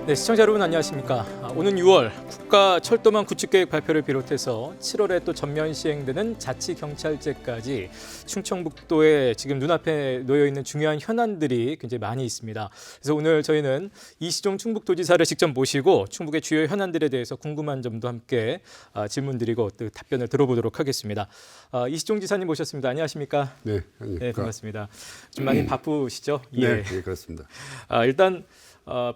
네, 시청자 여러분 안녕하십니까. 오는 6월 국가철도망 구축계획 발표를 비롯해서 7월에 또 전면 시행되는 자치경찰제까지 충청북도에 지금 눈앞에 놓여 있는 중요한 현안들이 굉장히 많이 있습니다. 그래서 오늘 저희는 이시종 충북도지사를 직접 모시고 충북의 주요 현안들에 대해서 궁금한 점도 함께 질문드리고 또 답변을 들어보도록 하겠습니다. 이시종 지사님 모셨습니다. 안녕하십니까? 네, 네, 반갑습니다. 좀 많이 바쁘시죠? 네, 예, 그렇습니다. 일단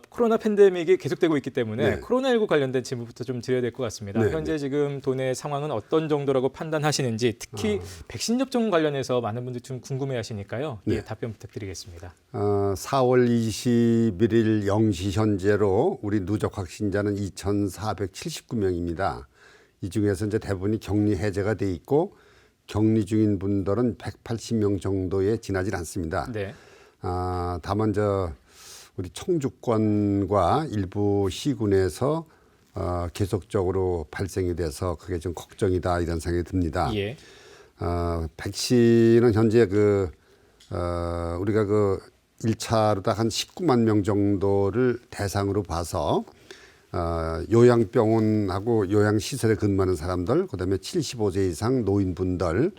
코로나 팬데믹이 계속되고 있기 때문에 네. 코로나19 관련된 질문부터 좀 드려야 될 것 같습니다. 네, 현재 지금 도내 상황은 어떤 정도라고 판단하시는지 특히 백신 접종 관련해서 많은 분들이 좀 궁금해하시니까요. 네. 예, 답변 부탁드리겠습니다. 4월 21일 0시 현재로 우리 누적 확진자는 2,479명입니다. 이 중에서 이제 대부분이 격리 해제가 돼 있고 격리 중인 분들은 180명 정도에 지나질 않습니다. 네. 다만 우리 청주권과 일부 시군에서 계속적으로 발생이 돼서 그게 좀 걱정이다 이런 생각이 듭니다. 예. 백신은 현재 우리가 1차로 딱 한 19만 명 정도를 대상으로 봐서 요양병원하고 요양시설에 근무하는 사람들, 그다음에 75세 이상 노인분들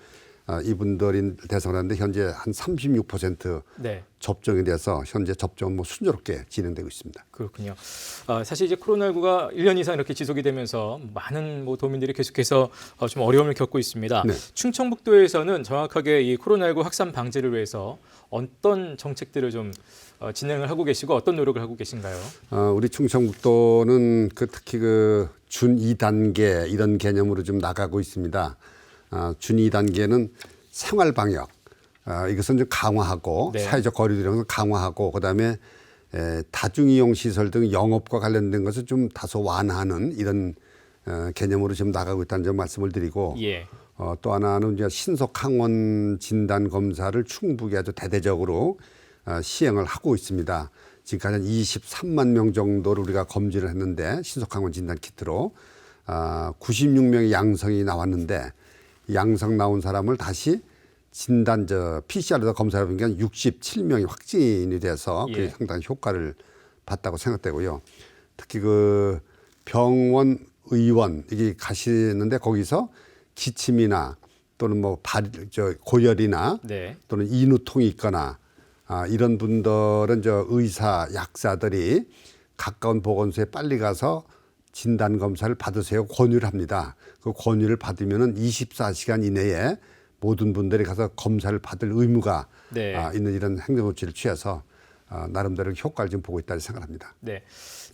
이분들인 대상으로 하는데 현재 한 36% 네. 접종이 돼서 현재 접종은 순조롭게 진행되고 있습니다. 그렇군요. 사실 이제 코로나19가 1년 이상 이렇게 지속이 되면서 많은 도민들이 계속해서 좀 어려움을 겪고 있습니다. 네. 충청북도에서는 정확하게 이 코로나19 확산 방지를 위해서 어떤 정책들을 좀 진행을 하고 계시고 어떤 노력을 하고 계신가요? 우리 충청북도는 특히 준 2단계 이런 개념으로 좀 나가고 있습니다. 준 2단계는 생활 방역, 이것은 좀 강화하고 네. 사회적 거리두기를 강화하고 그다음에 다중이용 시설 등 영업과 관련된 것을 좀 다소 완화하는 이런 개념으로 좀 나가고 있다는 점 말씀을 드리고 예. 또 하나는 이제 신속 항원 진단 검사를 충북에 아주 대대적으로 시행을 하고 있습니다. 지금까지 한 23만 명 정도를 우리가 검진을 했는데 신속 항원 진단 키트로 96명의 양성이 나왔는데 양성 나온 사람을 다시 진단 PCR로 검사해 보니까 67명이 확진이 돼서 그게 예. 상당히 효과를 봤다고 생각되고요. 특히 병원 의원 이게 가시는데 거기서 기침이나 또는 고열이나 네. 또는 인후통이 있거나 이런 분들은 의사 약사들이 가까운 보건소에 빨리 가서 진단 검사를 받으세요 권유를 합니다. 그 권유를 받으면은 24시간 이내에 모든 분들이 가서 검사를 받을 의무가 네. 있는 이런 행정 조치를 취해서 나름대로 효과를 좀 보고 있다고 생각합니다. 네.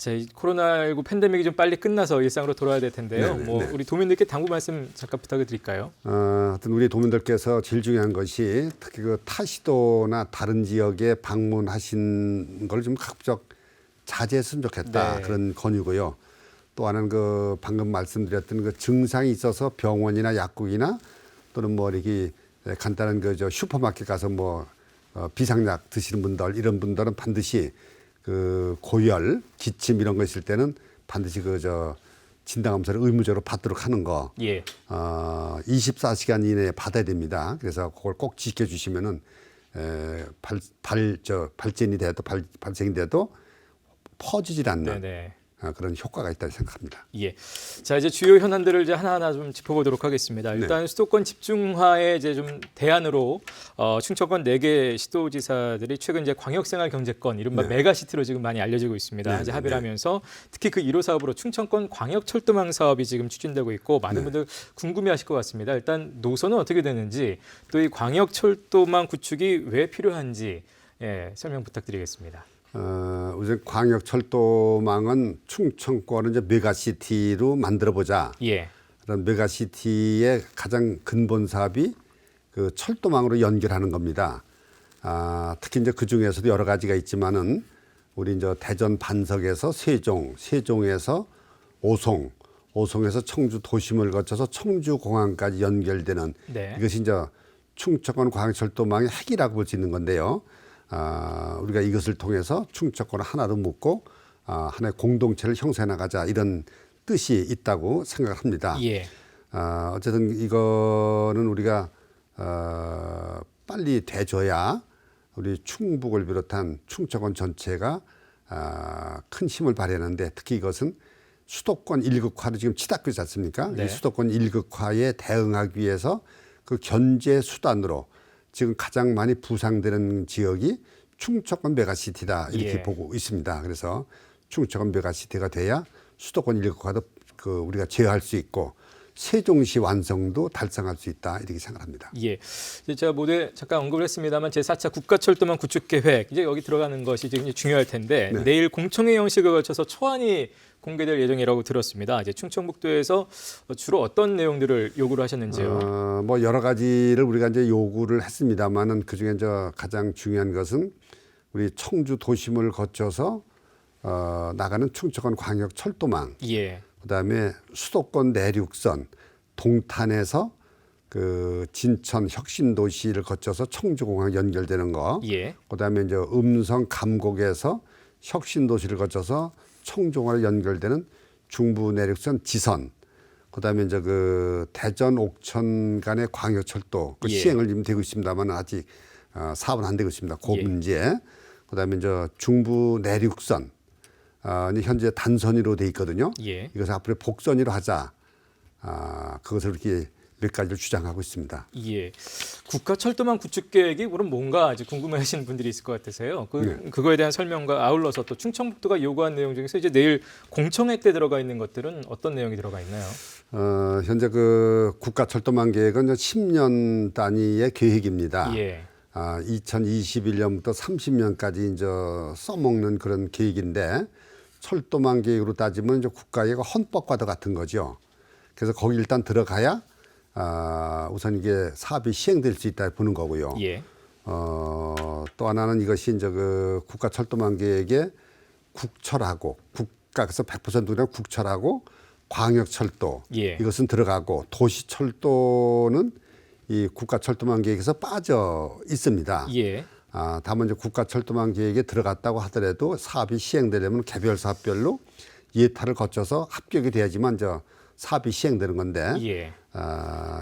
이 코로나19 팬데믹이 좀 빨리 끝나서 일상으로 돌아야 될 텐데요. 네. 우리 도민들께 당부 말씀 잠깐 부탁을 드릴까요? 하여튼 우리 도민들께서 제일 중요한 것이 특히 타시도나 다른 지역에 방문하신 걸 좀 가급적 자제했으면 좋겠다. 네. 그런 권유고요. 또 하나는 방금 말씀드렸던 증상이 있어서 병원이나 약국이나 또는 이렇게 간단한 슈퍼마켓 가서 비상약 드시는 분들 이런 분들은 반드시 고열, 기침 이런 거 있을 때는 반드시 진단 검사를 의무적으로 받도록 하는 거. 예. 24시간 이내에 받아야 됩니다. 그래서 그걸 꼭 지켜주시면은 발진이 돼도 발생이 돼도 퍼지질 않는 네네. 그런 효과가 있다고 생각합니다. 예. 자, 이제 주요 현안들을 이제 하나하나 좀 짚어보도록 하겠습니다. 일단 수도권 집중화의 이제 좀 대안으로 충청권 4개 시도지사들이 최근 이제 광역생활경제권 이른바 네. 메가시티로 지금 많이 알려지고 있습니다. 네, 이제 네, 합의를 네. 하면서 특히 그 1호 사업으로 충청권 광역철도망 사업이 지금 추진되고 있고 많은 분들 궁금해하실 것 같습니다. 일단 노선은 어떻게 되는지 또 이 광역철도망 구축이 왜 필요한지 설명 부탁드리겠습니다. 우선 광역철도망은 충청권을 이제 메가시티로 만들어보자. 예. 그런 메가시티의 가장 근본 사업이 철도망으로 연결하는 겁니다. 특히 이제 그 중에서도 여러 가지가 있지만은 우리 이제 대전 반석에서 세종에서 오송에서 청주 도심을 거쳐서 청주공항까지 연결되는 네. 이것이 이제 충청권 광역철도망의 핵이라고 볼 수 있는 건데요. 우리가 이것을 통해서 충청권을 하나로 묶고 하나의 공동체를 형성해 나가자 이런 뜻이 있다고 생각합니다. 예. 어쨌든 이거는 우리가 빨리 돼줘야 우리 충북을 비롯한 충청권 전체가 큰 힘을 발휘하는데 특히 이것은 수도권 일극화를 지금 치닫고 있지 않습니까? 네. 이 수도권 일극화에 대응하기 위해서 그 견제 수단으로 지금 가장 많이 부상되는 지역이 충청권 메가시티다 이렇게 예. 보고 있습니다. 그래서 충청권 메가시티가 돼야 수도권 일극화도 우리가 제어할 수 있고 세종시 완성도 달성할 수 있다 이렇게 생각합니다. 예. 이제 제가 모두에 잠깐 언급을 했습니다만 제4차 국가철도망 구축 계획 이제 여기 들어가는 것이 굉장히 중요할 텐데 네. 내일 공청회 형식을 거쳐서 초안이 공개될 예정이라고 들었습니다. 이제 충청북도에서 주로 어떤 내용들을 요구를 하셨는지요? 뭐 여러 가지를 우리가 이제 요구를 했습니다만은 그 중에 가장 중요한 것은 우리 청주 도심을 거쳐서 나가는 충청권 광역 철도망. 예. 그다음에 수도권 내륙선 동탄에서 그 진천 혁신도시를 거쳐서 청주공항 연결되는 거. 예. 그다음에 이제 음성 감곡에서 혁신도시를 거쳐서 청주공항으로 연결되는 중부 내륙선 지선. 그다음에 이제 그 대전 옥천 간의 광역철도 그 예. 시행을 지금 되고 있습니다만 아직 사업은 안 되고 있습니다. 그 예. 문제. 그다음에 이제 중부 내륙선. 현재 단선으로 돼 있거든요. 예. 이것을 앞으로 복선으로 하자. 그것을 이렇게 몇 가지를 주장하고 있습니다. 예. 국가철도망 구축 계획이 그럼 뭔가 아주 궁금해하시는 분들이 있을 것 같아서요. 네. 그거에 대한 설명과 아울러서 또 충청북도가 요구한 내용 중에서 이제 내일 공청회 때 들어가 있는 것들은 어떤 내용이 들어가 있나요? 현재 그 국가철도망 계획은 10년 단위의 계획입니다. 예. 2021년부터 30년까지 이제 써먹는 그런 계획인데 철도망 계획으로 따지면 이제 국가의 헌법과도 같은 거죠. 그래서 거기 일단 들어가야 우선 이게 사업이 시행될 수 있다 보는 거고요. 예. 또 하나는 이것이 이제 그 국가철도망 계획에 국철하고 국가에서 100% 그냥 국철하고 광역철도 예. 이것은 들어가고 도시철도는 이 국가철도망 계획에서 빠져 있습니다. 예. 다만 이제 국가철도망 계획에 들어갔다고 하더라도 사업이 시행되려면 개별 사업별로 예타를 거쳐서 합격이 돼야지만 사업이 시행되는 건데 예.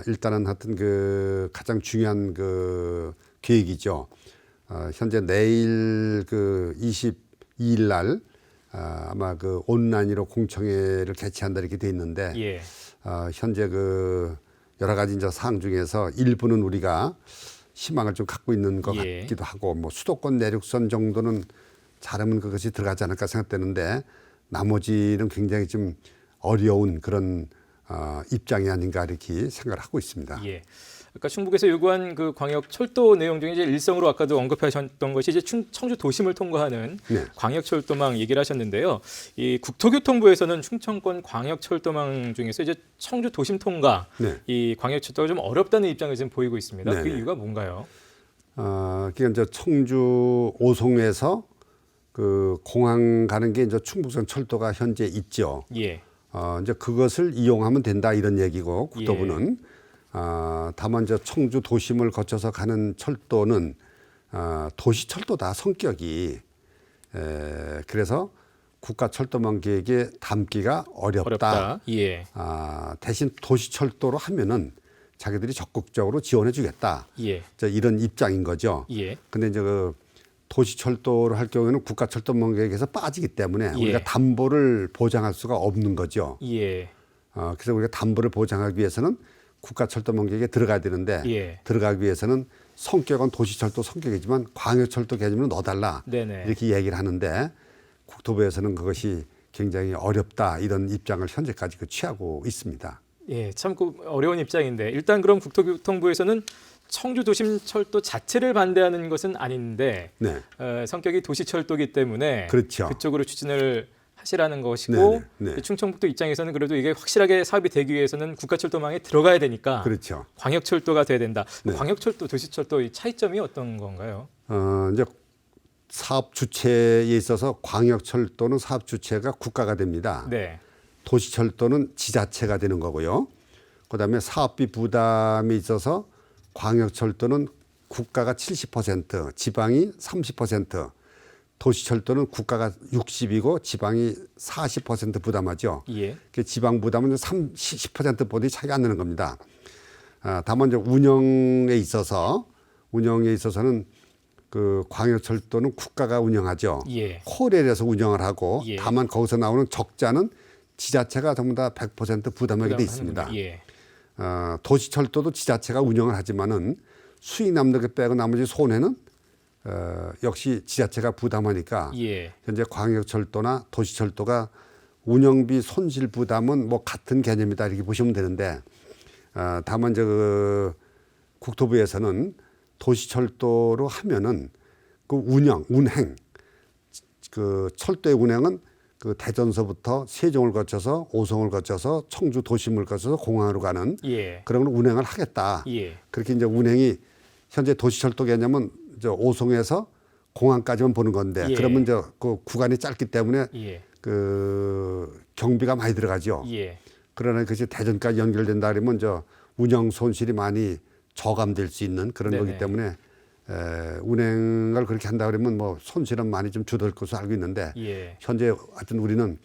일단은 하여튼 그 가장 중요한 그 계획이죠. 현재 내일 그 22일 날 아마 그 온라인으로 공청회를 개최한다 이렇게 돼 있는데 예. 현재 그 여러 가지 이제 사항 중에서 일부는 우리가 희망을 좀 갖고 있는 것 예. 같기도 하고 뭐 수도권 내륙선 정도는 잘하면 그것이 들어가지 않을까 생각되는데 나머지는 굉장히 좀 어려운 그런 입장이 아닌가 이렇게 생각을 하고 있습니다. 예. 아까 충북에서 요구한 그 광역 철도 내용 중에 이제 일성으로 아까도 언급하셨던 것이 이제 청주 도심을 통과하는 네. 광역 철도망 얘기를 하셨는데요. 이 국토교통부에서는 충청권 광역 철도망 중에서 이제 청주 도심 통과 네. 이 광역 철도가 좀 어렵다는 입장을 지금 보이고 있습니다. 그 네네. 이유가 뭔가요? 그러니까 이제 청주 오송에서 그 공항 가는 게 이제 충북선 철도가 현재 있죠. 예. 이제 그것을 이용하면 된다 이런 얘기고 국토부는 다만 이제 청주 도심을 거쳐서 가는 철도는 도시 철도다 성격이 그래서 국가 철도망 계획에 담기가 어렵다. 예. 대신 도시 철도로 하면은 자기들이 적극적으로 지원해주겠다. 예. 이런 입장인 거죠. 예. 근데 이제 그 도시 철도를 할 경우에는 국가 철도망 계획에서 빠지기 때문에 예. 우리가 담보를 보장할 수가 없는 거죠. 예. 그래서 우리가 담보를 보장하기 위해서는 국가 철도망 계획에 들어가야 되는데 예. 들어가기 위해서는 성격은 도시철도 성격이지만 광역철도 개념으로 넣어달라 네네. 이렇게 얘기를 하는데 국토부에서는 그것이 굉장히 어렵다 이런 입장을 현재까지 취하고 있습니다. 예, 참 그 어려운 입장인데 일단 그럼 국토교통부에서는 청주 도심 철도 자체를 반대하는 것은 아닌데 네, 성격이 도시 철도기 때문에 그렇죠. 그쪽으로 추진을 하시라는 것이고 네네, 네. 충청북도 입장에서는 그래도 이게 확실하게 사업이 되기 위해서는 국가철도망에 들어가야 되니까 그렇죠. 광역철도가 돼야 된다. 네. 광역철도, 도시철도의 차이점이 어떤 건가요? 이제 사업 주체에 있어서 광역철도는 사업 주체가 국가가 됩니다. 네, 도시철도는 지자체가 되는 거고요. 그다음에 사업비 부담이 있어서 광역철도는 국가가 70%, 지방이 30%, 도시철도는 국가가 60이고 지방이 40% 부담하죠. 예, 그 지방 부담은 30% 보다 차이가 안 나는 겁니다. 다만 이제 운영에 있어서는 그 광역철도는 국가가 운영하죠. 예. 코레일에서 운영을 하고 예. 다만 거기서 나오는 적자는 지자체가 전부 다 100% 부담하게 돼 부담을 있습니다. 하는군요. 예. 도시철도도 지자체가 운영을 하지만은 수익 남는 게 빼고 나머지 손해는 역시 지자체가 부담하니까 예. 현재 광역철도나 도시철도가 운영비 손실 부담은 뭐 같은 개념이다 이렇게 보시면 되는데 다만 그 국토부에서는 도시철도로 하면은 그 운행 그 철도의 운행은 그 대전서부터 세종을 거쳐서 오송을 거쳐서 청주 도심을 거쳐서 공항으로 가는 예. 그런 운행을 하겠다. 예. 그렇게 이제 운행이 현재 도시철도 개념은 저 오송에서 공항까지만 보는 건데 예. 그러면 그 구간이 짧기 때문에 예. 그 경비가 많이 들어가죠. 예. 그러나 그것이 대전까지 연결된다 그러면 운영 손실이 많이 저감될 수 있는 그런 네네. 거기 때문에 운행을 그렇게 한다 그러면 뭐 손실은 많이 좀 줄어들 것으로 알고 있는데 예. 현재 하여튼 우리는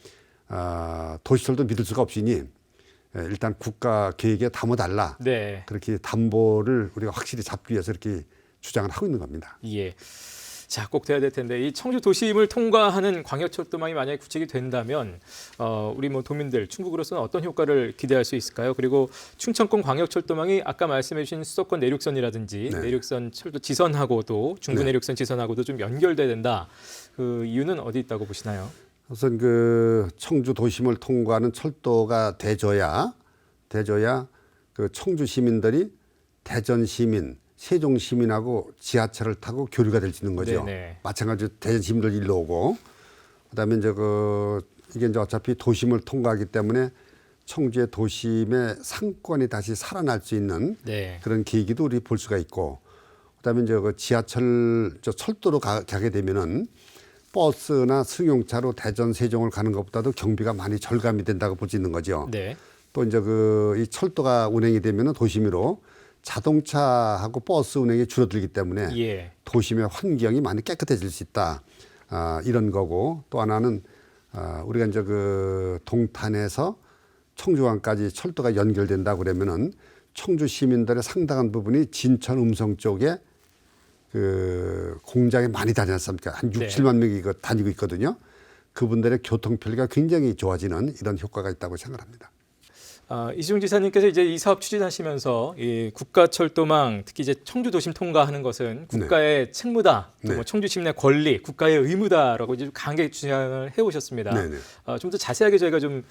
도시철도 믿을 수가 없으니 일단 국가 계획에 담아달라. 네. 그렇게 담보를 우리가 확실히 잡기 위해서 이렇게 주장을 하고 있는 겁니다. 예. 자, 꼭 돼야 될 텐데 이 청주 도심을 통과하는 광역철도망이 만약에 구축이 된다면 우리 뭐 도민들 충북으로서는 어떤 효과를 기대할 수 있을까요? 그리고 충청권 광역철도망이 아까 말씀해주신 수도권 내륙선이라든지 네. 내륙선 철도 지선하고도 중부 네. 내륙선 지선하고도 좀 연결돼야 된다. 그 이유는 어디 있다고 보시나요? 우선 그 청주 도심을 통과하는 철도가 돼줘야 그 청주 시민들이 대전 시민, 세종 시민하고 지하철을 타고 교류가 될 수 있는 거죠. 네네. 마찬가지로 대전 시민들 일로 오고 그다음에 이제 이게 이제 어차피 도심을 통과하기 때문에 청주의 도심의 상권이 다시 살아날 수 있는 네. 그런 계기도 우리 볼 수가 있고 그다음에 이제 그 지하철 철도로 가게 되면은 버스나 승용차로 대전 세종을 가는 것보다도 경비가 많이 절감이 된다고 볼 수 있는 거죠. 네. 또 이제 이 철도가 운행이 되면은 도심으로 자동차하고 버스 운행이 줄어들기 때문에 예. 도심의 환경이 많이 깨끗해질 수 있다. 이런 거고 또 하나는 우리가 이제 그 동탄에서 청주항까지 철도가 연결된다 그러면은 청주 시민들의 상당한 부분이 진천 음성 쪽에 그 공장에 많이 다니지 않습니까? 한 6, 네. 7만 명이 다니고 있거든요. 그분들의 교통 편리가 굉장히 좋아지는 이런 효과가 있다고 생각합니다. 이시중 지사님께서 이제 이 사업 추진하시면서 이 국가철도망 특히 이제 청주 도심 통과하는 것은 국가의 책무다, 또 네. 뭐 청주 시민의 권리, 국가의 의무다라고 이제 강하게 주장을 해오셨습니다. 네네. 좀 더 자세하게 저희가 좀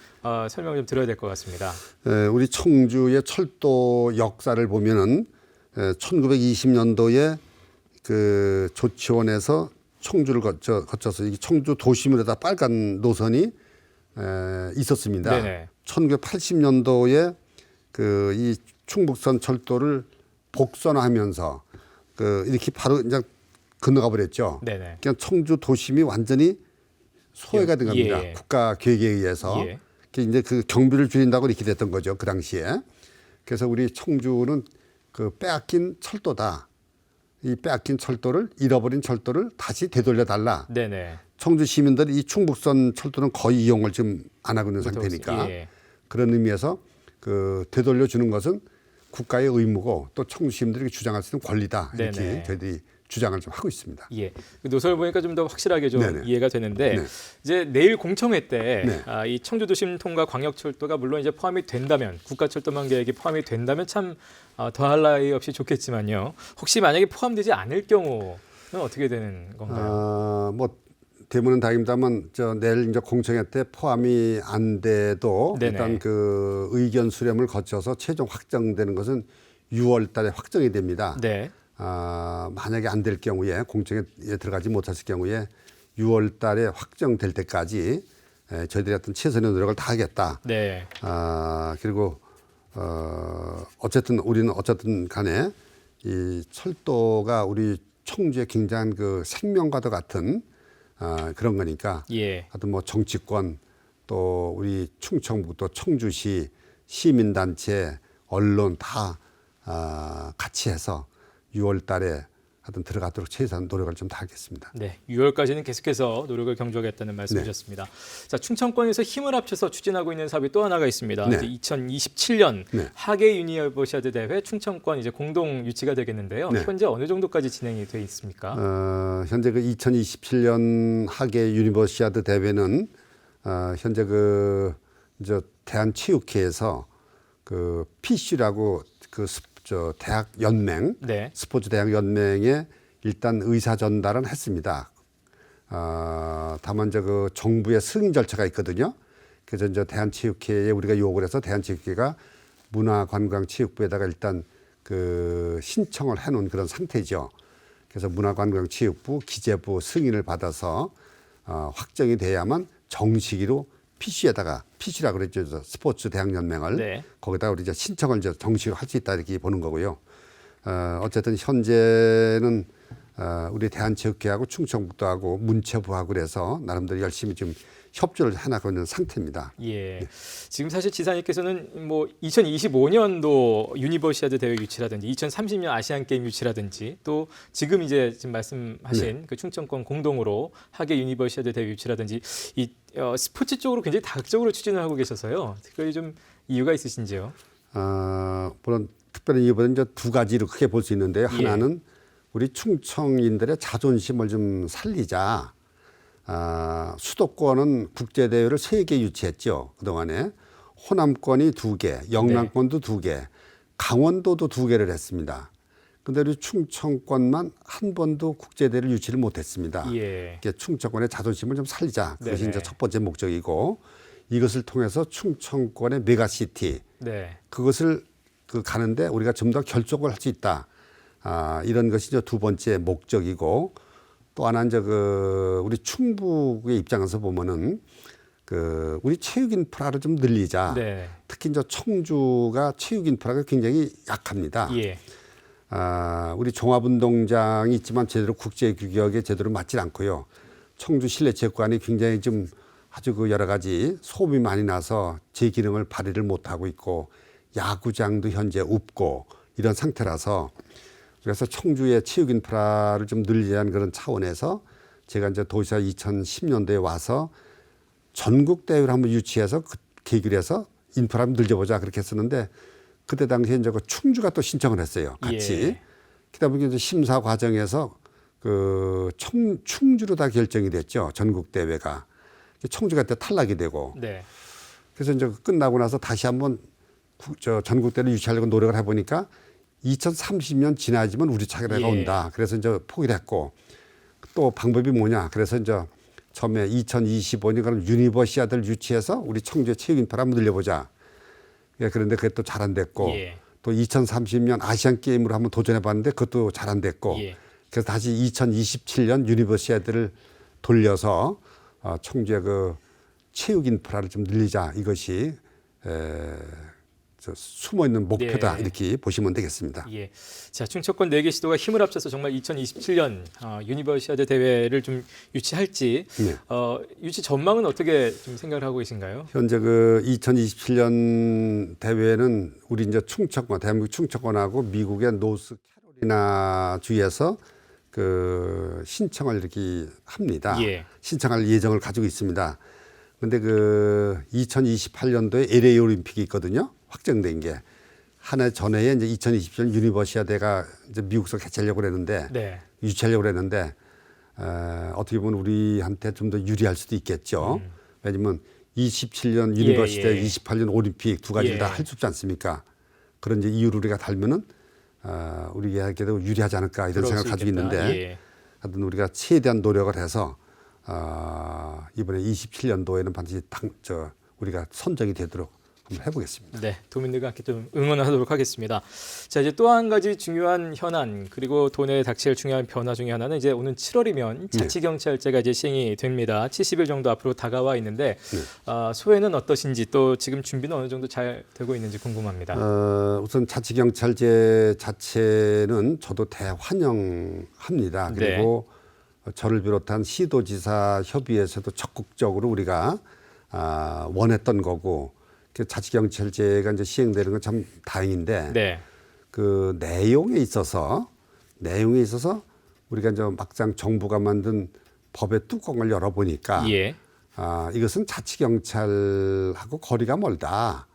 설명을 좀 들어야 될 것 같습니다. 우리 청주의 철도 역사를 보면은 1920년도에 그 조치원에서 청주를 거쳐서 이게 청주 도심으로다 빨간 노선이 있었습니다. 네네. 1980년도에 그 이 충북선 철도를 복선화하면서 이렇게 바로 그냥 건너가 버렸죠. 네네. 그냥 청주 도심이 완전히 소외가 된 겁니다. 예. 국가 계획에 의해서. 예. 이제 그 경비를 줄인다고 이렇게 됐던 거죠. 그 당시에. 그래서 우리 청주는 그 빼앗긴 철도다. 이 빼앗긴 철도를 잃어버린 철도를 다시 되돌려 달라. 네네. 청주 시민들이 이 충북선 철도는 거의 이용을 좀 안 하고 있는 상태니까 예. 그런 의미에서 그 되돌려 주는 것은 국가의 의무고 또 청주 시민들이 주장할 수 있는 권리다. 이렇게 네네. 저희들이 주장을 좀 하고 있습니다. 예. 그 노선을 보니까 좀 더 확실하게 좀 네네. 이해가 되는데 네. 이제 내일 공청회 때 네. 이 청주 도심 통과 광역철도가 물론 이제 포함이 된다면 국가철도망 계획이 포함이 된다면 참 더할 나위 없이 좋겠지만요. 혹시 만약에 포함되지 않을 경우는 어떻게 되는 건가요? 뭐 대문은 다입니다만 내일 이제 공청회 때 포함이 안 돼도 네네. 일단 그 의견 수렴을 거쳐서 최종 확정되는 것은 6월달에 확정이 됩니다. 네. 만약에 안 될 경우에 공청회에 들어가지 못했을 경우에 6월달에 확정될 때까지 저희들이 어떤 최선의 노력을 다하겠다. 네. 그리고 어쨌든 우리는 어쨌든 간에 이 철도가 우리 청주의 굉장한 그 생명과도 같은 그런 거니까 예. 하여튼 뭐 정치권 또 우리 충청북 또 청주시 시민단체 언론 다 같이 해서 6월 달에 하여튼 들어가도록 최소한 노력을 좀 다하겠습니다. 네, 6월까지는 계속해서 노력을 경주하겠다는 말씀이셨습니다. 자, 충청권에서 힘을 합쳐서 추진하고 있는 사업이 또 하나가 있습니다. 네. 이제 2027년 네. 하계 유니버시아드 대회 충청권 이제 공동 유치가 되겠는데요. 네. 현재 어느 정도까지 진행이 돼 있습니까? 현재 그 2027년 하계 유니버시아드 대회는 현재 저 대한체육회에서 그 PC라고 대학 연맹, 네. 스포츠 대학 연맹에 일단 의사 전달은 했습니다. 다만 그 정부의 승인 절차가 있거든요. 그래서 이제 대한체육회에 우리가 요구를 해서 대한체육회가 문화관광체육부에다가 일단 그 신청을 해놓은 그런 상태죠. 그래서 문화관광체육부, 기재부 승인을 받아서 확정이 돼야만 정식으로 PC라고 그랬죠. 스포츠 대학 연맹을 네. 거기다가 우리 이제 신청을 이제 정식으로 할 수 있다 이렇게 보는 거고요. 어쨌든 현재는 우리 대한체육회하고 충청북도하고 문체부하고 그래서 나름대로 열심히 좀 협조를 해나가고 있는 상태입니다. 예. 네. 지금 사실 지사님께서는 뭐 2025년도 유니버시아드 대회 유치라든지 2030년 아시안 게임 유치라든지 또 지금 이제 지금 말씀하신 그 충청권 공동으로 하계 유니버시아드 대회 유치라든지 이 스포츠 쪽으로 굉장히 다각적으로 추진을 하고 계셔서요. 특별히 좀 이유가 있으신지요? 물론 특별히 이번에 이제 두 가지로 크게 볼 수 있는데요. 예. 하나는 우리 충청인들의 자존심을 좀 살리자. 수도권은 국제대회를 3개 유치했죠. 그동안에. 호남권이 2개, 영남권도 2개, 강원도도 2개를 했습니다. 근데 우리 충청권만 한 번도 국제대회를 유치를 못했습니다. 예. 충청권의 자존심을 좀 살리자. 그것이 네네. 이제 첫 번째 목적이고 이것을 통해서 충청권의 메가시티 네. 그것을 가는데 우리가 좀 더 결속을 할 수 있다. 이런 것이 이제 두 번째 목적이고 또 하나는 이제 우리 충북의 입장에서 보면은 우리 체육 인프라를 좀 늘리자. 네. 특히 이제 청주가 체육 인프라가 굉장히 약합니다. 예. 우리 종합운동장이 있지만 제대로 국제 규격에 제대로 맞질 않고요. 청주 실내체육관이 굉장히 좀 아주 여러 가지 소음이 많이 나서 제 기능을 발휘를 못 하고 있고 야구장도 현재 없고 이런 상태라서 그래서 청주의 체육 인프라를 좀 늘리자는 그런 차원에서 제가 이제 도시사 2010년도에 와서 전국 대회를 한번 유치해서 계기를 해서 인프라를 늘려보자 그렇게 했었는데 그때 당시에 이제 충주가 또 신청을 했어요. 같이. 예. 그러다 보니까 이제 심사 과정에서 충주로 다 결정이 됐죠. 전국 대회가. 청주가 그때 탈락이 되고. 네. 그래서 이제 끝나고 나서 다시 한번 전국 대회를 유치하려고 노력을 해보니까 2030년 지나지만 우리 차례가 예. 온다. 그래서 이제 포기를 했고 또 방법이 뭐냐. 그래서 이제 처음에 2025년 그럼 유니버시아드를 유치해서 우리 청주의 체육 인프라 한번 늘려보자. 예, 그런데 그게 또 잘 안 됐고 예. 또 2030년 아시안 게임으로 한번 도전해 봤는데 그것도 잘 안 됐고 예. 그래서 다시 2027년 유니버시아드를 돌려서 청주의 체육 인프라를 좀 늘리자 이것이 숨어 있는 목표다 네. 이렇게 보시면 되겠습니다. 예. 자, 충청권 4개 시도가 힘을 합쳐서 정말 2027년 유니버시아드 대회를 좀 유치할지 네. 유치 전망은 어떻게 좀 생각을 하고 계신가요? 현재 2027년 대회는 우리 이제 충청권, 대한민국 충청권하고 미국의 노스캐롤리나 주에서 신청을 이렇게 합니다. 예. 신청할 예정을 가지고 있습니다. 근데 2028년도에 LA 올림픽이 있거든요. 확정된 게. 한 해 전에 이제 2027년 유니버시아드가 이제 미국에서 개최하려고 그랬는데 네. 유치하려고 그랬는데 어떻게 보면 우리한테 좀 더 유리할 수도 있겠죠. 왜냐면 27년 유니버시아드, 예. 28년 올림픽 두 가지를 예. 다 할 수 없지 않습니까? 그런 이제 이유를 우리가 달면은 우리에게도 유리하지 않을까 이런 그럴 생각을 수 가지고 있겠다. 있는데 예. 하여튼 우리가 최대한 노력을 해서 이번에 27년도에는 반드시 우리가 선정이 되도록 한번 해보겠습니다. 네, 도민들과 함께 좀 응원하도록 하겠습니다. 자, 이제 또 한 가지 중요한 현안 그리고 도내에 닥칠 중요한 변화 중에 하나는 이제 오는 7월이면 자치경찰제가 이제 시행이 됩니다. 70일 정도 앞으로 다가와 있는데 소회는 어떠신지 또 지금 준비는 어느 정도 잘 되고 있는지 궁금합니다. 우선 자치경찰제 자체는 저도 대환영합니다. 그리고 저를 비롯한 시도지사 협의회에서도 적극적으로 우리가 원했던 거고 자치경찰제가 이제 시행되는 건 참 다행인데 네. 내용에 있어서 우리가 이제 막상 정부가 만든 법의 뚜껑을 열어보니까 예. 이것은 자치경찰하고 거리가 멀다.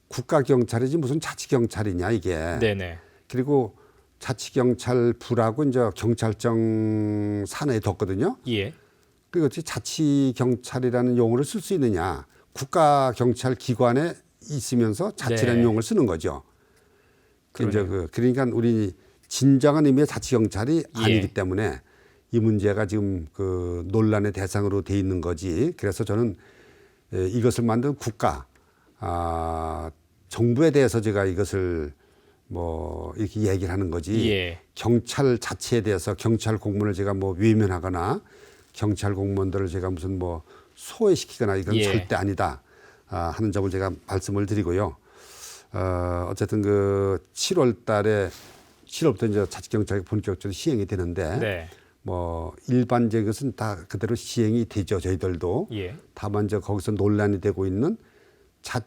국가경찰이지 무슨 자치경찰이냐 이게. 네네. 그리고 자치경찰부라고 이제 경찰청 산하에 뒀거든요. 예. 그리고 어떻게 자치경찰이라는 용어를 쓸 수 있느냐. 국가경찰기관에 있으면서 자치라는 네. 용어를 쓰는 거죠. 그러네요. 그러니까 우리 진정한 의미의 자치경찰이 예. 아니기 때문에 이 문제가 지금 그 논란의 대상으로 돼 있는 거지. 그래서 저는 이것을 만든 정부에 대해서 제가 이것을 뭐 이렇게 얘기를 하는 거지. 예. 경찰 자체에 대해서 경찰 공무원을 제가 뭐 외면하거나 경찰 공무원들을 제가 무슨 뭐 소외시키거나 이건 예. 절대 아니다 하는 점을 제가 말씀을 드리고요. 어쨌든 그 7월부터 이제 자치경찰이 본격적으로 시행이 되는데 네. 뭐 일반적인 것은 다 그대로 시행이 되죠. 저희들도. 예. 다만 이제 거기서 논란이 되고 있는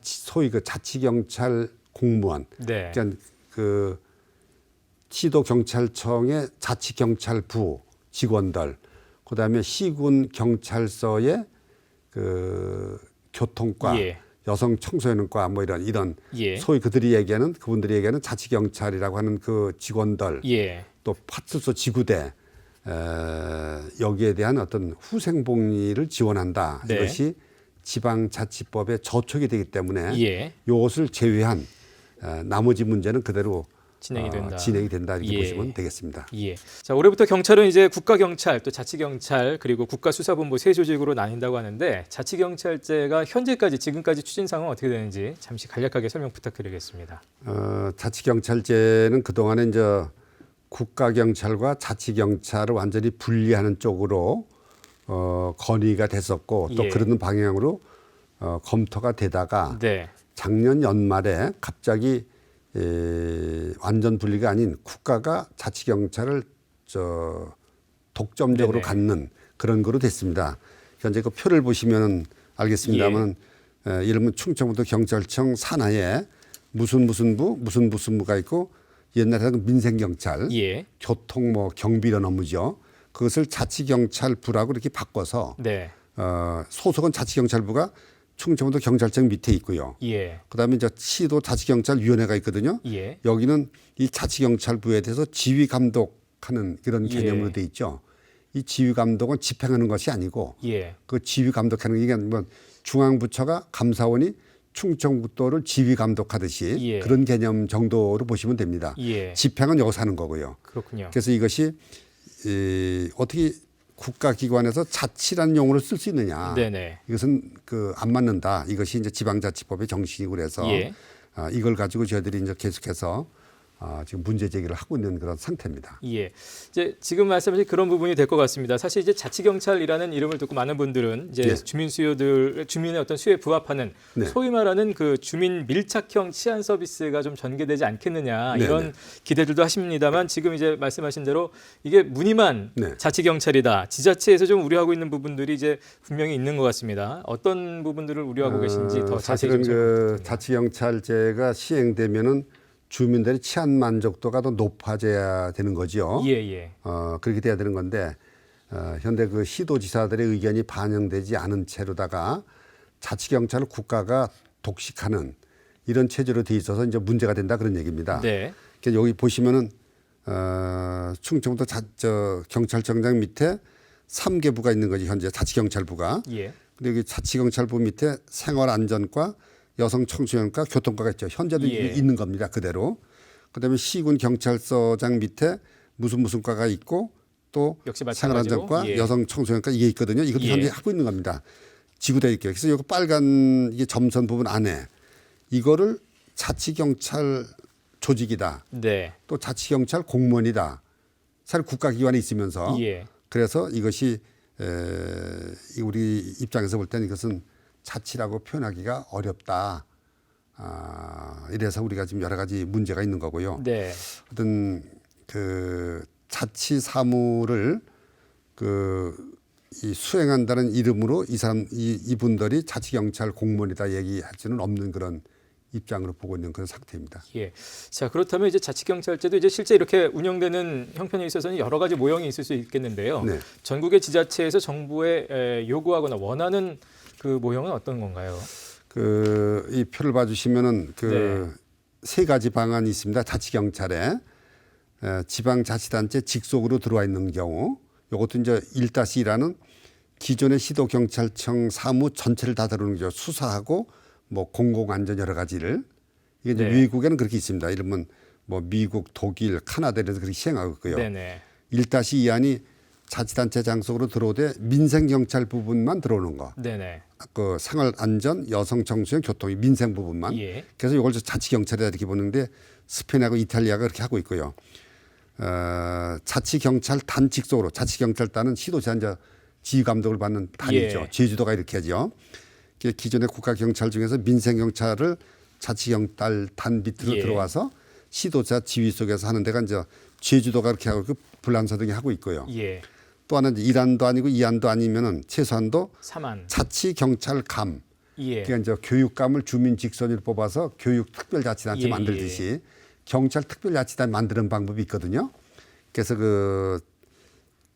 소위 그 자치경찰 공무원. 네. 그러니까 그 시도경찰청의 자치경찰부 직원들, 그다음에 시군 경찰서의 그 교통과, 예. 여성 청소년과 뭐 이런 예. 소위 그분들이 얘기하는 자치경찰이라고 하는 그 직원들, 예. 또 파출소 지구대 여기에 대한 어떤 후생복리를 지원한다. 네. 이것이 지방자치법에 저촉이 되기 때문에 예. 이것을 제외한 나머지 문제는 그대로 진행이 된다. 진행이 된다 이렇게 예. 보시면 되겠습니다. 예. 자, 올해부터 경찰은 이제 국가경찰, 또 자치경찰, 그리고 국가수사본부 세 조직으로 나뉜다고 하는데 자치경찰제가 지금까지 추진 상황은 어떻게 되는지 잠시 간략하게 설명 부탁드리겠습니다. 자치경찰제는 그동안에 이제 국가경찰과 자치경찰을 완전히 분리하는 쪽으로 건의가 됐었고 또 예. 그러는 방향으로 검토가 되다가 네. 작년 연말에 갑자기 완전 분리가 아닌 국가가 자치경찰을 독점적으로 네네. 갖는 그런 거로 됐습니다. 현재 그 표를 보시면 알겠습니다만 이러면 충청북도 경찰청 산하에 무슨 부가 있고 옛날에는 민생경찰, 예. 교통 뭐 경비 이런 업무죠. 그것을 자치경찰부라고 이렇게 바꿔서 네. 소속은 자치경찰부가 충청북도 경찰청 밑에 있고요. 예. 그다음에 이제 시도 자치경찰위원회가 있거든요. 예. 여기는 이 자치경찰부에 대해서 지휘 감독하는 그런 예. 개념으로 돼 있죠. 이 지휘 감독은 집행하는 것이 아니고 예. 그 지휘 감독하는 게 뭐 중앙부처가 감사원이 충청북도를 지휘 감독하듯이 예. 그런 개념 정도로 보시면 됩니다. 예. 집행은 여기서 하는 거고요. 그렇군요. 그래서 이것이 어떻게 국가기관에서 자치라는 용어를 쓸 수 있느냐. 네네. 이것은 그 안 맞는다. 이것이 이제 지방자치법의 정신이고 그래서 예. 이걸 가지고 저희들이 이제 계속해서 지금 문제 제기를 하고 있는 그런 상태입니다. 예. 이제 지금 말씀하신 그런 부분이 될 것 같습니다. 사실 이제 자치경찰이라는 이름을 듣고 많은 분들은 이제 예. 주민의 어떤 수요에 부합하는 네. 소위 말하는 그 주민 밀착형 치안 서비스가 좀 전개되지 않겠느냐 네, 이런 네. 기대들도 하십니다만 지금 이제 말씀하신 대로 이게 무늬만 네. 자치경찰이다. 지자체에서 좀 우려하고 있는 부분들이 이제 분명히 있는 것 같습니다. 어떤 부분들을 우려하고 계신지 더 자세히 사실은 좀 그 설명드립니다. 자치경찰제가 시행되면은 주민들의 치안 만족도가 더 높아져야 되는 거죠. 예, 예. 그렇게 돼야 되는 건데 현재 그 시도지사들의 의견이 반영되지 않은 채로다가 자치경찰을 국가가 독식하는 이런 체제로 돼 있어서 이제 문제가 된다 그런 얘기입니다. 네. 그러니까 여기 보시면은 충청도 경찰청장 밑에 3개부가 있는 거지 현재 자치경찰부가. 예. 근데 여기 자치경찰부 밑에 생활안전과 여성 청소년과 교통과가 있죠. 현재도 예. 있는 겁니다. 그대로. 그다음에 시군 경찰서장 밑에 무슨 과가 있고 또 역시 마찬가지로. 생활안전과 예. 여성 청소년과 이게 있거든요. 이것도 예. 현재 하고 있는 겁니다. 지구대에 있게. 그래서 여기 빨간 이게 점선 부분 안에 이거를 자치경찰 조직이다. 네. 또 자치경찰 공무원이다. 사실 국가기관에 있으면서 예. 그래서 이것이 우리 입장에서 볼 때는 이것은 자치라고 표현하기가 어렵다. 이래서 우리가 지금 여러 가지 문제가 있는 거고요. 네. 어떤 그 자치 사무를 이 수행한다는 이름으로 이분들이 자치경찰 공무원이다 얘기할 수는 없는 그런 입장으로 보고 있는 그런 상태입니다. 예. 자, 그렇다면 이제 자치경찰제도 이제 실제 이렇게 운영되는 형편에 있어서는 여러 가지 모형이 있을 수 있겠는데요. 네. 전국의 지자체에서 정부에 요구하거나 원하는 그 모형은 어떤 건가요? 이 표를 봐주시면은 세 가지 방안이 있습니다. 자치경찰에 지방자치단체 직속으로 들어와 있는 경우, 이것도 이제 1-2라는 기존의 시도경찰청 사무 전체를 다 다루는 거죠. 수사하고 뭐 공공안전 여러 가지를. 이게 이제 미국에는 그렇게 있습니다. 이러면 뭐 미국, 독일, 카나다에서 그렇게 시행하고 있고요. 네네. 1-2안이 자치단체 장속으로 들어오되 민생경찰 부분만 들어오는 거. 네네. 그 생활안전, 여성청소년, 교통, 민생 부분만. 예. 그래서 이걸 자치경찰이다 이렇게 보는데 스페인하고 이탈리아가 그렇게 하고 있고요. 자치경찰 단 직속으로 자치경찰단은 시도자 이제 지휘감독을 받는 단이죠. 예. 제주도가 이렇게 하죠. 기존의 국가경찰 중에서 민생경찰을 자치경찰 단 밑으로 예. 들어와서 시도자 지휘 속에서 하는 데가 이제 제주도가 그렇게 하고 불란서 등이 하고 있고요. 예. 또 하나는 1안도 아니고 2안도 아니면은 최소한도 3안. 자치경찰감. 예. 그러니까 이제 교육감을 주민 직선으로 뽑아서 교육특별자치단체 예, 만들듯이 경찰 특별자치단 만드는 방법이 있거든요. 그래서 그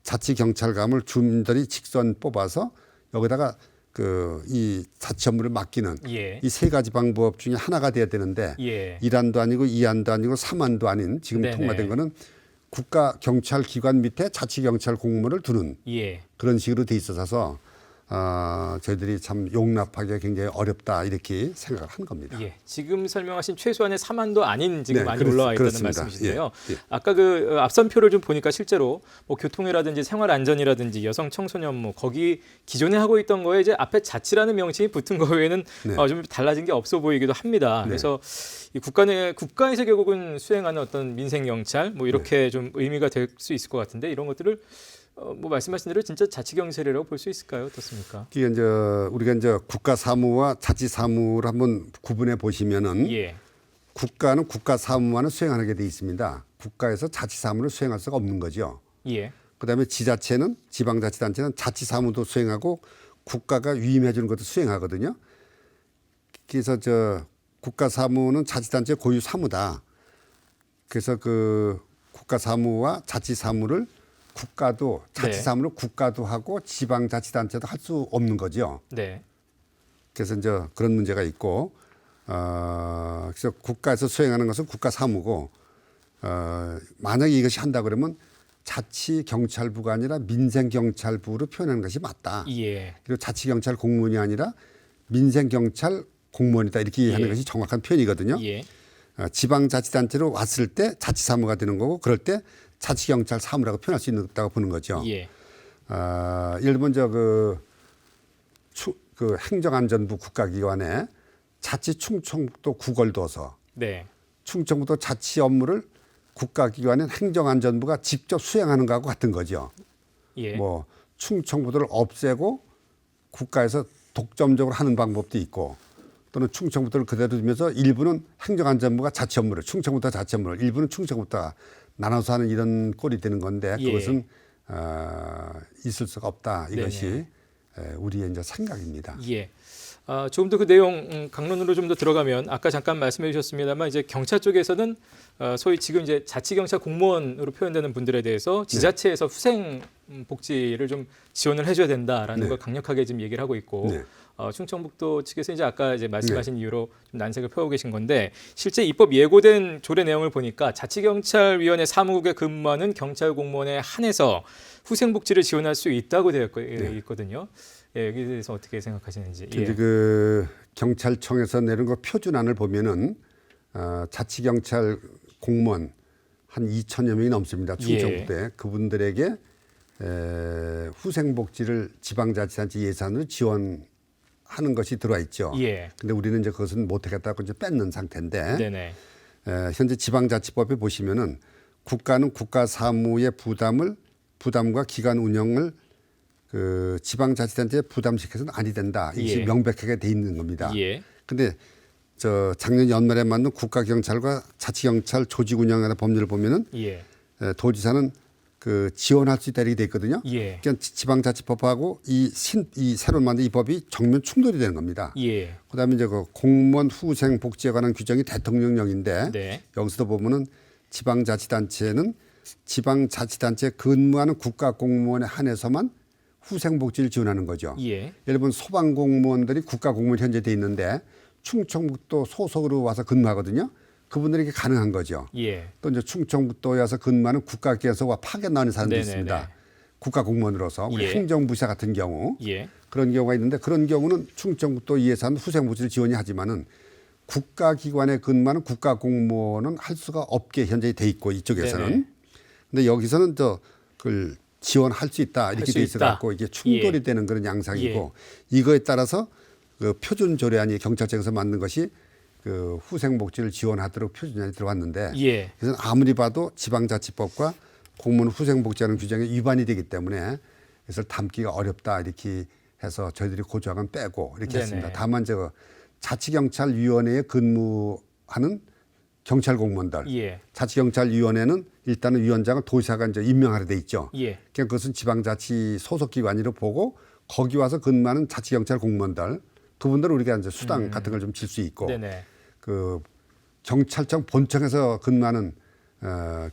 자치경찰감을 주민들이 직선 뽑아서 여기다가 이 자치 업무를 맡기는 예. 이 세 가지 방법 중에 하나가 돼야 되는데 예. 1안도 아니고 2안도 아니고 3안도 아닌 지금 네네. 통과된 거는 국가경찰기관 밑에 자치경찰 공무원을 두는 예. 그런 식으로 돼 있어서 저희들이 참 용납하기가 굉장히 어렵다 이렇게 생각을 한 겁니다. 예. 지금 설명하신 최소한의 3안도 아닌 지금 네, 많이 올라와 있다는 그렇습니다. 말씀이신데요. 예, 예. 아까 그 앞선 표를 좀 보니까 실제로 뭐 교통이라든지 생활안전이라든지 여성 청소년 뭐 거기 기존에 하고 있던 거에 이제 앞에 자치라는 명칭이 붙은 거 외에는 네. 좀 달라진 게 없어 보이기도 합니다. 네. 그래서 이 국가에서 결국은 수행하는 어떤 민생 경찰 뭐 이렇게 좀 의미가 될 수 있을 것 같은데 이런 것들을 뭐 말씀하신 대로 진짜 자치경찰이라고 볼 수 있을까요? 어떻습니까? 이게 이제 우리가 이제 국가 사무와 자치 사무를 한번 구분해 보시면은 예. 국가는 국가 사무만을 수행하게 돼 있습니다. 국가에서 자치 사무를 수행할 수가 없는 거죠. 예. 그다음에 지자체는 지방자치단체는 자치 사무도 수행하고 국가가 위임해 주는 것도 수행하거든요. 그래서 국가 사무는 자치단체 고유 사무다. 그래서 그 국가 사무와 자치 사무를 국가도 자치 네. 사무를 국가도 하고 지방자치단체도 할 수 없는 거죠. 네. 그래서 이제 그런 문제가 있고, 그래서 국가에서 수행하는 것은 국가 사무고, 만약에 이것이 한다 그러면 자치경찰부가 아니라 민생경찰부로 표현하는 것이 맞다. 예. 그리고 자치경찰 공무원이 아니라 민생경찰 공무원이다 이렇게 하는 것이 정확한 표현이거든요. 예. 지방자치단체로 왔을 때 자치사무가 되는 거고, 그럴 때 자치경찰 사무라고 표현할 수 있다고 보는 거죠. 예. 예를 들면 그 행정안전부 국가기관에 자치충청북도 구걸도서, 네. 충청북도 자치 업무를 국가기관인 행정안전부가 직접 수행하는 거하고 같은 거죠. 예. 뭐 충청북도를 없애고 국가에서 독점적으로 하는 방법도 있고, 또는 충청북도를 그대로 두면서 일부는 행정안전부가 자치 업무를, 충청북도 자치 업무를, 일부는 충청북도가 나눠서 하는 이런 꼴이 되는 건데 예. 그것은 있을 수가 없다. 이것이 우리의 이제 생각입니다. 예. 조금 더 그 내용 강론으로 좀 더 들어가면 아까 잠깐 말씀해 주셨습니다만 이제 경찰 쪽에서는 소위 지금 이제 자치경찰 공무원으로 표현되는 분들에 대해서 지자체에서 후생 복지를 좀 지원을 해줘야 된다라는 네. 걸 강력하게 지금 얘기를 하고 있고 네. 충청북도 측에서 이제 아까 이제 말씀하신 이유로 좀 난색을 펴고 계신 건데 실제 입법 예고된 조례 내용을 보니까 자치경찰위원회 사무국에 근무하는 경찰 공무원에 한해서 후생 복지를 지원할 수 있다고 되어 있거든요. 예, 여기에 대해서 어떻게 생각하시는지. 이제 그 경찰청에서 내린 거 표준안을 보면은 자치경찰 공무원 한 2천여 명이 넘습니다. 충청북도에 그분들에게 후생복지를 지방자치단체 예산으로 지원하는 것이 들어와 있죠. 예. 근데 우리는 이제 그것은 못하겠다고 이제 뺏는 상태인데 네네. 현재 지방자치법에 보시면은 국가는 국가 사무의 부담과 기관 운영을 그 지방자치단체에 부담시켜서는 아니 된다. 이것이 예. 명백하게 돼 있는 겁니다. 예. 근데 작년 연말에 만든 국가경찰과 자치경찰 조직 운영하는 법률을 보면은 예. 도지사는 그 지원할 수 있다 이렇게 돼 있거든요. 예. 그러니까 지방자치법하고 이 새로 만든 이 법이 정면 충돌이 되는 겁니다. 예. 그다음에 이제 그 공무원 후생 복지에 관한 규정이 대통령령인데 네. 여기서도 보면은 지방자치단체는 지방자치단체에 근무하는 국가공무원에 한해서만 후생복지를 지원하는 거죠. 예. 예를 들면 소방공무원들이 국가공무원 현재 돼 있는데 충청북도 소속으로 와서 근무하거든요. 그분들에게 가능한 거죠. 예. 또 이제 충청북도에 와서 근무하는 국가기관에서 파견 나오는 사람도 네네네. 있습니다. 국가공무원으로서 우리 예. 행정부사 같은 경우 예. 그런 경우가 있는데 그런 경우는 충청북도 예산 후생복지를 지원이 하지만은 국가기관에 근무하는 국가공무원은 할 수가 없게 현재 돼 있고 이쪽에서는 네네. 근데 여기서는 그걸 지원할 수 있다 이렇게 수 돼 있어 있다. 갖고 이게 충돌이 예. 되는 그런 양상이고 이거에 따라서 그 표준 조례안이 경찰청에서 만든 것이 그 후생복지를 지원하도록 표준안이 들어왔는데 예. 그래서 아무리 봐도 지방자치법과 공무원 후생복지하는 규정에 위반이 되기 때문에 그래서 담기가 어렵다 이렇게 해서 저희들이 고조항은 빼고 이렇게 네네. 했습니다. 다만 자치경찰위원회에 근무하는 경찰 공무원들, 예. 자치경찰위원회는 일단은 위원장은 도지사가 이제 임명하려 돼 있죠. 예. 그러니까 그것은 지방자치 소속기관으로 보고 거기 와서 근무하는 자치경찰 공무원들 그분들은 우리가 이제 수당 같은 걸 좀 줄 수 있고 네네. 그 경찰청 본청에서 근무하는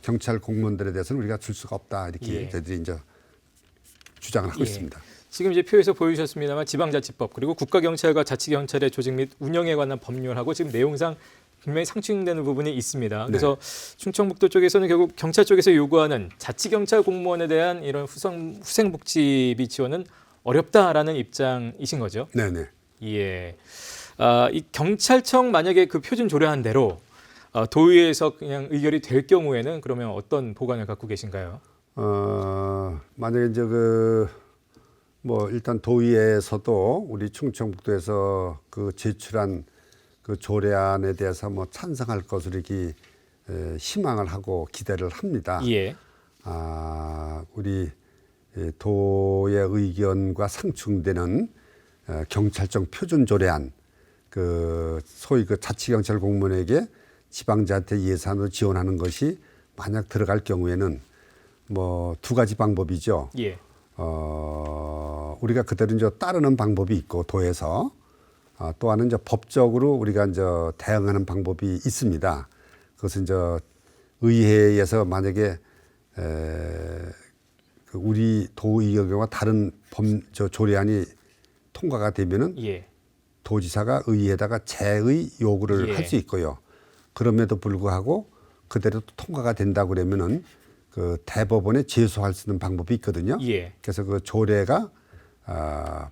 경찰 공무원들에 대해서는 우리가 줄 수가 없다 이렇게 예. 저희들이 이제 주장을 하고 예. 있습니다. 지금 이제 표에서 보여주셨습니다만 지방자치법 그리고 국가경찰과 자치경찰의 조직 및 운영에 관한 법률하고 지금 내용상 분명히 상충되는 부분이 있습니다. 그래서 충청북도 쪽에서는 결국 경찰 쪽에서 요구하는 자치경찰 공무원에 대한 이런 후생복지비 지원은 어렵다라는 입장이신 거죠. 네네. 예. 이 경찰청 만약에 그 표준 조례한 대로 도의회에서 그냥 의결이 될 경우에는 그러면 어떤 보관을 갖고 계신가요? 만약에 이제 뭐 일단 도의회에서도 우리 충청북도에서 그 제출한 그 조례안에 대해서 뭐 찬성할 것으로 이렇게 희망을 하고 기대를 합니다. 예. 우리 도의 의견과 상충되는 경찰청 표준 조례안 그 소위 그 자치경찰 공무원에게 지방자치 예산으로 지원하는 것이 만약 들어갈 경우에는 뭐 두 가지 방법이죠. 예. 우리가 그대로 이제 따르는 방법이 있고 도에서 또 하나는 이제 법적으로 우리가 이제 대응하는 방법이 있습니다. 그것은 이제 의회에서 만약에 그 우리 도의견과 다른 조례안이 통과가 되면은 예. 도지사가 의회에다가 재의 요구를 예. 할 수 있고요. 그럼에도 불구하고 그대로 통과가 된다 그러면은 그 대법원에 제소할 수 있는 방법이 있거든요. 예. 그래서 그 조례가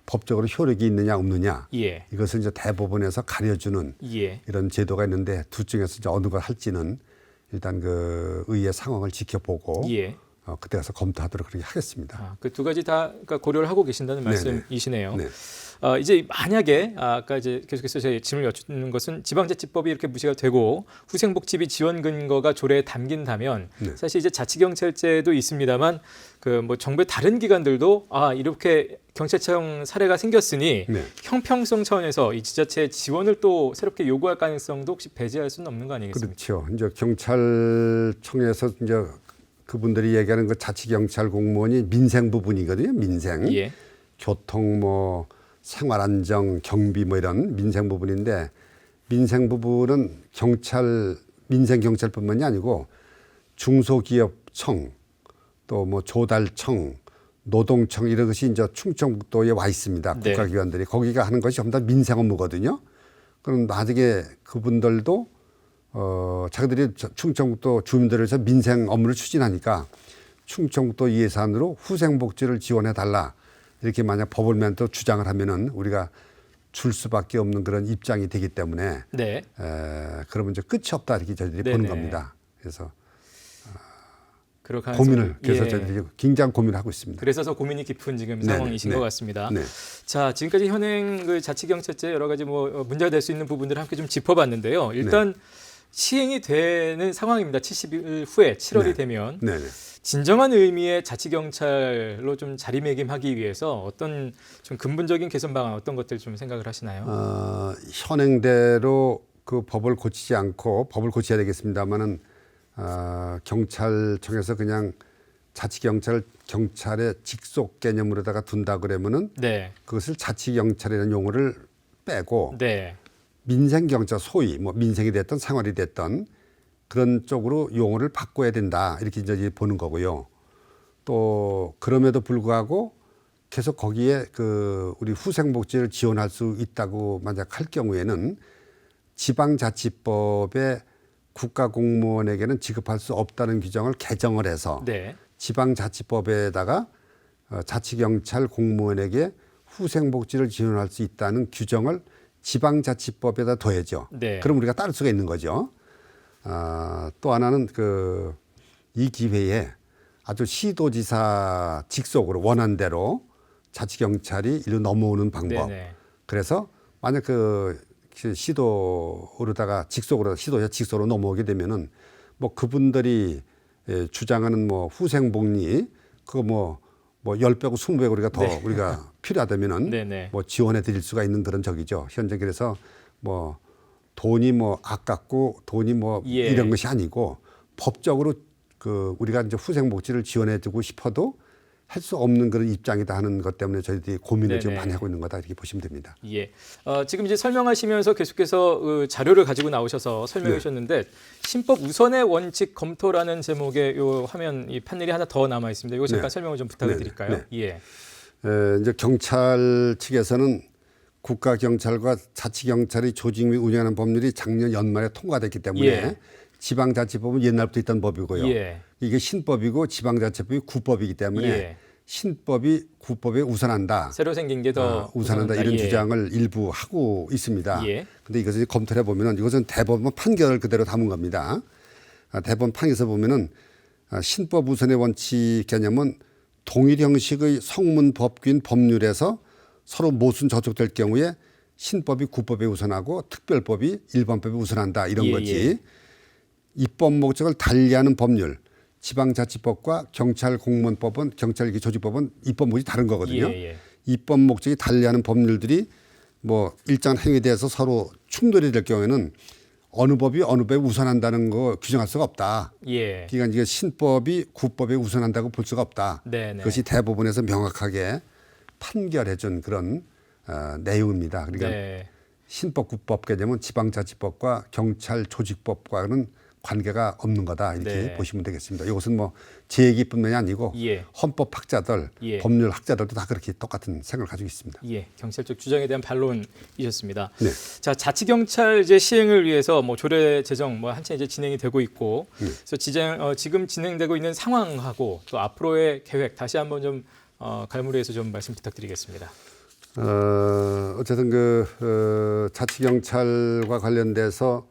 법적으로 효력이 있느냐 없느냐 예. 이것을 이제 대법원에서 가려주는 예. 이런 제도가 있는데 둘 중에서 이제 어느 걸 할지는 일단 그 의회 상황을 지켜보고 예. 그때 가서 검토하도록 그렇게 하겠습니다. 그 두 가지 다 그러니까 고려를 하고 계신다는 네네. 말씀이시네요. 네. 이제 만약에 아까 이제 계속해서 제 질문을 여쭙는 것은 지방자치법이 이렇게 무시가 되고 후생복지비 지원 근거가 조례에 담긴다면 네. 사실 이제 자치경찰제도 있습니다만 그 뭐 정부의 다른 기관들도 이렇게 경찰청 사례가 생겼으니 네. 형평성 차원에서 이 지자체의 지원을 또 새롭게 요구할 가능성도 혹시 배제할 수는 없는 거 아니겠습니까? 그렇죠. 이제 경찰청에서 이제 그분들이 얘기하는 그 자치경찰 공무원이 민생 부분이거든요. 민생, 예. 교통, 뭐 생활안정, 경비 뭐 이런 민생 부분인데 민생 부분은 민생 경찰뿐만이 아니고 중소기업청, 또 뭐 조달청, 노동청 이런 것이 이제 충청북도에 와 있습니다. 네. 국가기관들이 거기가 하는 것이 전부 다 민생 업무거든요. 그럼 나중에 그분들도 자기들이 충청북도 주민들을 위해서 민생 업무를 추진하니까 충청북도 예산으로 후생복지를 지원해 달라 이렇게 만약 법을 또 주장을 하면은 우리가 줄 수밖에 없는 그런 입장이 되기 때문에 네. 그러면 이제 끝이 없다 이렇게 저희들이 네네. 보는 겁니다. 그래서 그럴 고민을 그래서 예. 저희들이 굉장히 고민을 하고 있습니다. 그래서 더 고민이 깊은 지금 네네. 상황이신 네. 것 같습니다. 네. 자, 지금까지 현행 그 자치경찰제 여러 가지 뭐 문제가 될 수 있는 부분들을 함께 좀 짚어봤는데요. 일단 시행이 되는 상황입니다. 70일 후에 7월이 네. 되면 네네. 진정한 의미의 자치경찰로 좀 자리매김하기 위해서 어떤 좀 근본적인 개선 방안 어떤 것들 좀 생각을 하시나요? 현행대로 그 법을 고치지 않고 법을 고쳐야 되겠습니다만은 경찰청에서 그냥 자치경찰을 경찰의 직속 개념으로다가 둔다 그러면은 네. 그것을 자치경찰이라는 용어를 빼고 네. 민생경찰 소위 뭐 민생이 됐던 생활이 됐던 그런 쪽으로 용어를 바꿔야 된다 이렇게 이제 보는 거고요. 또 그럼에도 불구하고 계속 거기에 그 우리 후생복지를 지원할 수 있다고 만약 할 경우에는 지방자치법에 국가공무원에게는 지급할 수 없다는 규정을 개정을 해서 네. 지방자치법에다가 자치경찰 공무원에게 후생복지를 지원할 수 있다는 규정을 지방자치법에다 둬야죠. 네. 그럼 우리가 따를 수가 있는 거죠. 또 하나는 이 기회에 아주 시도지사 직속으로 원한대로 자치경찰이 이리로 넘어오는 방법. 네네. 그래서 만약 시도로다가 직속으로 시도자 직속으로 넘어오게 되면은 뭐 그분들이 주장하는 뭐 후생복리 그거 뭐 10배고 20배고 우리가 더 네. 우리가 필요하다면은 네네. 뭐 지원해 드릴 수가 있는 그런 적이죠. 현재 그래서 뭐 돈이 뭐 아깝고 돈이 뭐 예. 이런 것이 아니고 법적으로 우리가 이제 후생복지를 지원해 주고 싶어도 할 수 없는 그런 입장이다 하는 것 때문에 저희들이 고민을 좀 네네. 많이 하고 있는 거다 이렇게 보시면 됩니다. 예. 지금 이제 설명하시면서 계속해서 자료를 가지고 나오셔서 설명해 네. 주셨는데 신법 우선의 원칙 검토라는 제목의 요 화면 이 판넬이 하나 더 남아 있습니다. 이거 잠깐 네. 설명을 좀 부탁을 네. 드릴까요? 네. 예. 이제 경찰 측에서는 국가경찰과 자치경찰이 조직 및 운영하는 법률이 작년 연말에 통과됐기 때문에 예. 지방자치법은 옛날부터 있던 법이고요. 예. 이게 신법이고 지방자치법이 구법이기 때문에 예. 신법이 구법에 우선한다. 새로 생긴 게 더 우선한다 이런 주장을 일부 하고 있습니다. 예. 근데 이것을 검토해 보면은 이것은 대법원 판결을 그대로 담은 겁니다. 대법원 판결에서 보면은 신법 우선의 원칙 개념은 동일 형식의 성문 법규인 법률에서 서로 모순 저촉될 경우에 신법이 구법에 우선하고 특별법이 일반법에 우선한다 이런 예, 거지. 예. 입법 목적을 달리하는 법률, 지방자치법과 경찰공무원법은 경찰조직법은 입법 목적이 다른 거거든요. 예, 예. 입법 목적이 달리하는 법률들이 뭐 일정한 행위에 대해서 서로 충돌이 될 경우에는 어느 법이 어느 법에 우선한다는 거 규정할 수가 없다. 예. 그러니까 이게 신법이 구법에 우선한다고 볼 수가 없다. 네네. 그것이 대법원에서 명확하게 판결해준 그런 내용입니다. 그러니까 네. 신법 구법 개념은 지방자치법과 경찰조직법과는 관계가 없는 거다 이렇게 네. 보시면 되겠습니다. 이것은 뭐 제 얘기뿐만이 아니고 예. 헌법학자들, 예. 법률학자들도 다 그렇게 똑같은 생각을 가지고 있습니다. 예, 경찰 쪽 주장에 대한 반론이셨습니다. 네. 자, 자치경찰 이제 시행을 위해서 뭐 조례 제정 뭐 한참 이제 진행이 되고 있고, 그래서 지금 진행되고 있는 상황하고 또 앞으로의 계획 다시 한번 좀 갈무리해서 좀 말씀 부탁드리겠습니다. 어쨌든 자치경찰과 관련돼서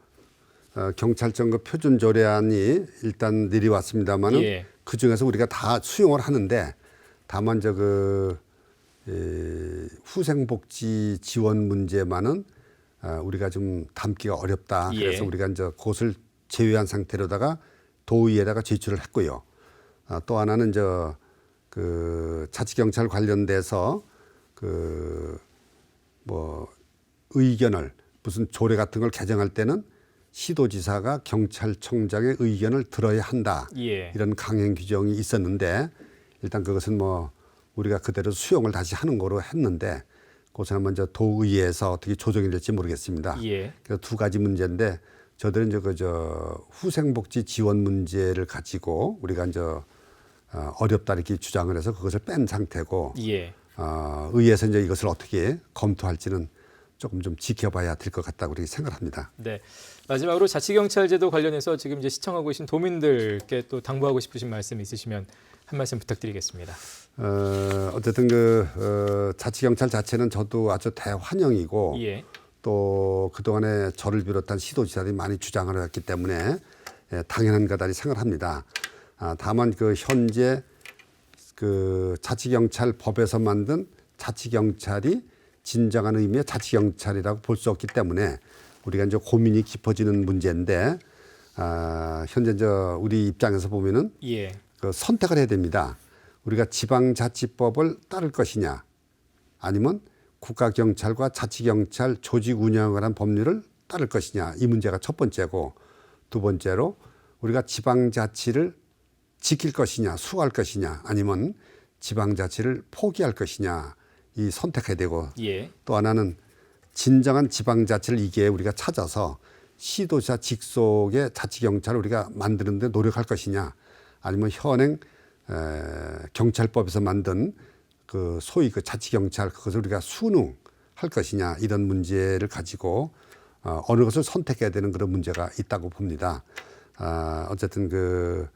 경찰청 표준 조례안이 일단 내려왔습니다만은 예. 그 중에서 우리가 다 수용을 하는데 다만 후생복지 지원 문제만은 우리가 좀 담기가 어렵다. 예. 그래서 우리가 이제 그것을 제외한 상태로다가 도의에다가 제출을 했고요. 또 하나는 자치경찰 관련돼서 의견을 무슨 조례 같은 걸 개정할 때는 시도지사가 경찰청장의 의견을 들어야 한다. 예. 이런 강행 규정이 있었는데 일단 그것은 뭐 우리가 그대로 수용을 다시 하는 거로 했는데 그것은 먼저 도의회에서 어떻게 조정이 될지 모르겠습니다. 예. 그래서 두 가지 문제인데 저들은 후생복지 지원 문제를 가지고 우리가 어렵다 이렇게 주장을 해서 그것을 뺀 상태고 예. 의회에서 이것을 어떻게 검토할지는 조금 좀 지켜봐야 될 것 같다고 그렇게 생각합니다. 네. 마지막으로 자치경찰제도 관련해서 지금 이제 시청하고 계신 도민들께 또 당부하고 싶으신 말씀 있으시면 한 말씀 부탁드리겠습니다. 어쨌든 자치경찰 자체는 저도 아주 대환영이고 예. 또 그동안에 저를 비롯한 시도지사들이 많이 주장을 했기 때문에 당연한 거다 생각합니다. 다만 현재 자치경찰 법에서 만든 자치경찰이 진정한 의미의 자치경찰이라고 볼 수 없기 때문에 우리가 고민이 깊어지는 문제인데 현재 우리 입장에서 보면은 예. 선택을 해야 됩니다. 우리가 지방자치법을 따를 것이냐 아니면 국가경찰과 자치경찰 조직 운영을 한 법률을 따를 것이냐 이 문제가 첫 번째고 두 번째로 우리가 지방자치를 지킬 것이냐, 수호할 것이냐, 아니면 지방자치를 포기할 것이냐, 이 선택해야 되고 예. 또 하나는 진정한 지방자치를 이게 우리가 찾아서 시도지사 직속의 자치경찰을 우리가 만드는 데 노력할 것이냐, 아니면 현행 경찰법에서 만든 그 소위 그 자치경찰 그것을 우리가 순응할 것이냐, 이런 문제를 가지고 어느 것을 선택해야 되는 그런 문제가 있다고 봅니다. 어쨌든 그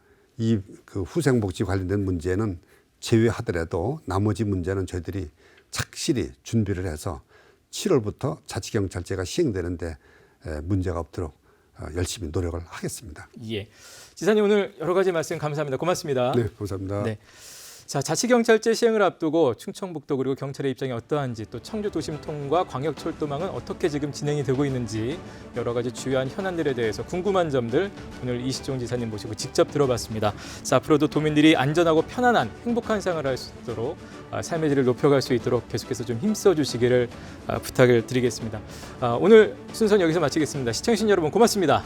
후생복지 관련된 문제는 제외하더라도 나머지 문제는 저희들이 착실히 준비를 해서 7월부터 자치경찰제가 시행되는데 문제가 없도록 열심히 노력을 하겠습니다. 예. 지사님 오늘 여러 가지 말씀 감사합니다. 고맙습니다. 네, 감사합니다. 네. 자, 자치경찰제 시행을 앞두고 충청북도 그리고 경찰의 입장이 어떠한지, 또 청주 도심통과 광역철도망은 어떻게 지금 진행이 되고 있는지 여러 가지 주요한 현안들에 대해서 궁금한 점들 오늘 이시종 지사님 모시고 직접 들어봤습니다. 자, 앞으로도 도민들이 안전하고 편안한 행복한 생활을 할 수 있도록 삶의 질을 높여갈 수 있도록 계속해서 좀 힘써 주시기를 부탁을 드리겠습니다. 오늘 순서는 여기서 마치겠습니다. 시청해주신 여러분 고맙습니다.